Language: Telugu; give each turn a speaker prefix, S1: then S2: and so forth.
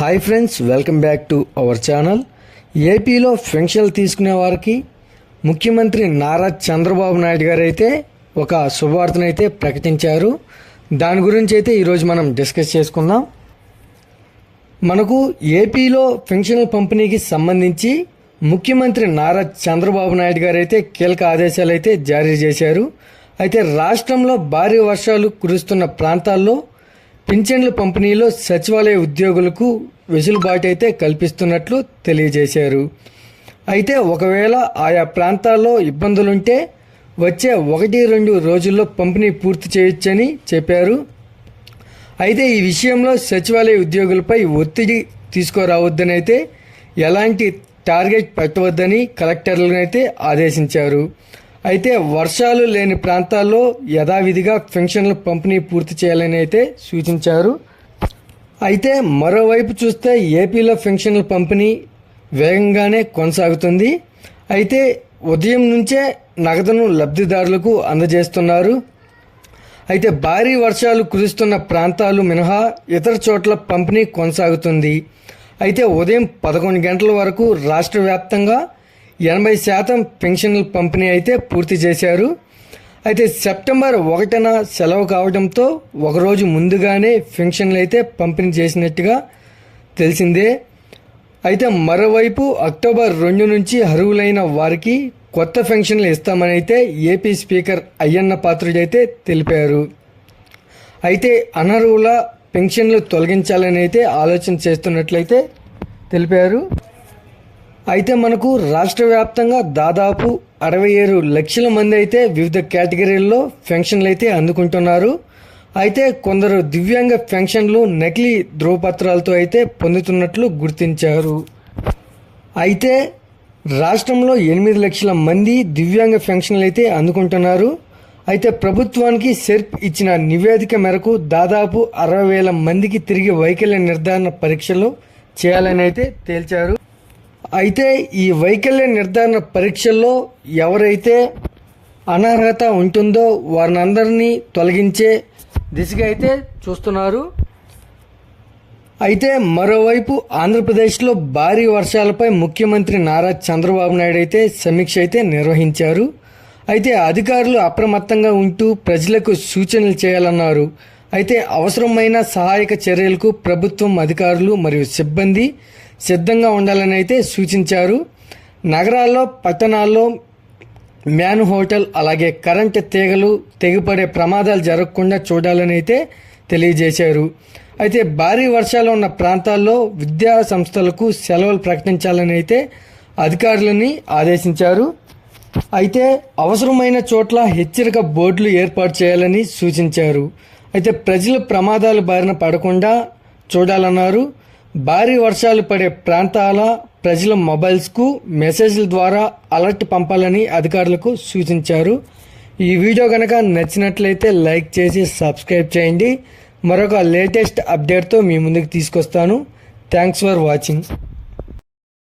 S1: Hi friends, welcome back to our channel. ఏపీలో పెన్షన్లు తీసుకునే వారికి ముఖ్యమంత్రి నారా చంద్రబాబు నాయుడు గారు అయితే ఒక శుభవార్తనైతే ప్రకటించారు. దాని గురించి అయితే ఈరోజు మనం డిస్కస్ చేసుకుందాం. మనకు ఏపీలో పెన్షన్ల పంపిణీకి సంబంధించి ముఖ్యమంత్రి నారా చంద్రబాబు నాయుడు గారు అయితే కీలక ఆదేశాలు అయితే జారీ చేశారు. అయితే రాష్ట్రంలో భారీ వర్షాలు కురుస్తున్న ప్రాంతాల్లో పింఛన్ల పంపిణీలో సచివాలయ ఉద్యోగులకు వెసులుబాటు అయితే కల్పిస్తున్నట్లు తెలియజేశారు. అయితే ఒకవేళ ఆయా ప్రాంతాల్లో ఇబ్బందులుంటే వచ్చే 1-2 రోజుల్లో పంపిణీ పూర్తి చేయొచ్చని చెప్పారు. అయితే ఈ విషయంలో సచివాలయ ఉద్యోగులపై ఒత్తిడి తీసుకురావద్దని అయితే ఎలాంటి టార్గెట్ పెట్టవద్దని కలెక్టర్లను అయితే ఆదేశించారు. అయితే వర్షాలు లేని ప్రాంతాల్లో యథావిధిగా పెన్షన్ల పంపిణీ పూర్తి చేయాలని అయితే సూచించారు. అయితే మరోవైపు చూస్తే ఏపీలో పెన్షన్ల పంపిణీ వేగంగానే కొనసాగుతుంది. అయితే ఉదయం నుంచే నగదును లబ్ధిదారులకు అందజేస్తున్నారు. అయితే భారీ వర్షాలు కురుస్తున్న ప్రాంతాలు మినహా ఇతర చోట్ల పంపిణీ కొనసాగుతుంది. అయితే ఉదయం 11 గంటల వరకు రాష్ట్ర వ్యాప్తంగా 80% పెన్షన్ల పంపిణీ అయితే పూర్తి చేశారు. అయితే సెప్టెంబర్ 1న సెలవు కావడంతో ఒకరోజు ముందుగానే పెన్షన్లు అయితే పంపిణీ చేసినట్టుగా తెలిసిందే. అయితే మరోవైపు అక్టోబర్ 2 నుంచి అర్హులైన వారికి కొత్త పెన్షన్లు ఇస్తామని అయితే ఏపీ స్పీకర్ అయ్యన్న పాత్రుడు అయితే తెలిపారు. అయితే అనర్హుల పెన్షన్లు తొలగించాలని అయితే ఆలోచన చేస్తున్నట్లయితే తెలిపారు. అయితే మనకు రాష్ట్ర వ్యాప్తంగా దాదాపు 67 లక్షల మంది అయితే వివిధ కేటగిరీల్లో పెన్షన్లు అయితే అందుకుంటున్నారు. అయితే కొందరు దివ్యాంగ పెన్షన్లు నకిలీ ధ్రువపత్రాలతో అయితే పొందుతున్నట్లు గుర్తించారు. అయితే రాష్ట్రంలో 8 లక్షల మంది దివ్యాంగ పెన్షన్లు అయితే అందుకుంటున్నారు. అయితే ప్రభుత్వానికి సెర్ప్ ఇచ్చిన నివేదిక మేరకు దాదాపు 60,000 మందికి తిరిగి వైకల్య నిర్ధారణ పరీక్షలు చేయాలని అయితే తేల్చారు. అయితే ఈ వైకల్య నిర్ధారణ పరీక్షల్లో ఎవరైతే అనర్హత ఉంటుందో వారినందరినీ తొలగించే దిశగా అయితే చూస్తున్నారు. అయితే మరోవైపు ఆంధ్రప్రదేశ్లో భారీ వర్షాలపై ముఖ్యమంత్రి నారా చంద్రబాబు నాయుడు అయితే సమీక్ష అయితే నిర్వహించారు. అయితే అధికారులు అప్రమత్తంగా ఉంటూ ప్రజలకు సూచనలు చేయాలన్నారు. అయితే అవసరమైన సహాయక చర్యలకు ప్రభుత్వం అధికారులు మరియు సిబ్బంది సిద్ధంగా ఉండాలని అయితే సూచించారు. నగరాల్లో పట్టణాల్లో మ్యాన్ హోటల్ అలాగే కరెంటు తీగలు తెగిపడే ప్రమాదాలు జరగకుండా చూడాలని అయితే తెలియజేశారు. అయితే భారీ వర్షాలు ఉన్న ప్రాంతాల్లో విద్యా సంస్థలకు సెలవులు ప్రకటించాలని అయితే అధికారులని ఆదేశించారు. అయితే అవసరమైన చోట్ల హెచ్చరిక బోర్డులు ఏర్పాటు చేయాలని సూచించారు. అయితే ప్రజలు ప్రమాదాల బారిన పడకుండా చూడాలన్నారు. భారీ వర్షాలు పడే ప్రాంతాల ప్రజల మొబైల్స్కు మెసేజ్ల ద్వారా అలర్ట్ పంపాలని అధికారులకు సూచించారు. ఈ వీడియో కనుక నచ్చినట్లయితే లైక్ చేసి సబ్స్క్రైబ్ చేయండి. మరొక లేటెస్ట్ అప్డేట్తో మీ ముందుకు తీసుకొస్తాను. Thanks for watching.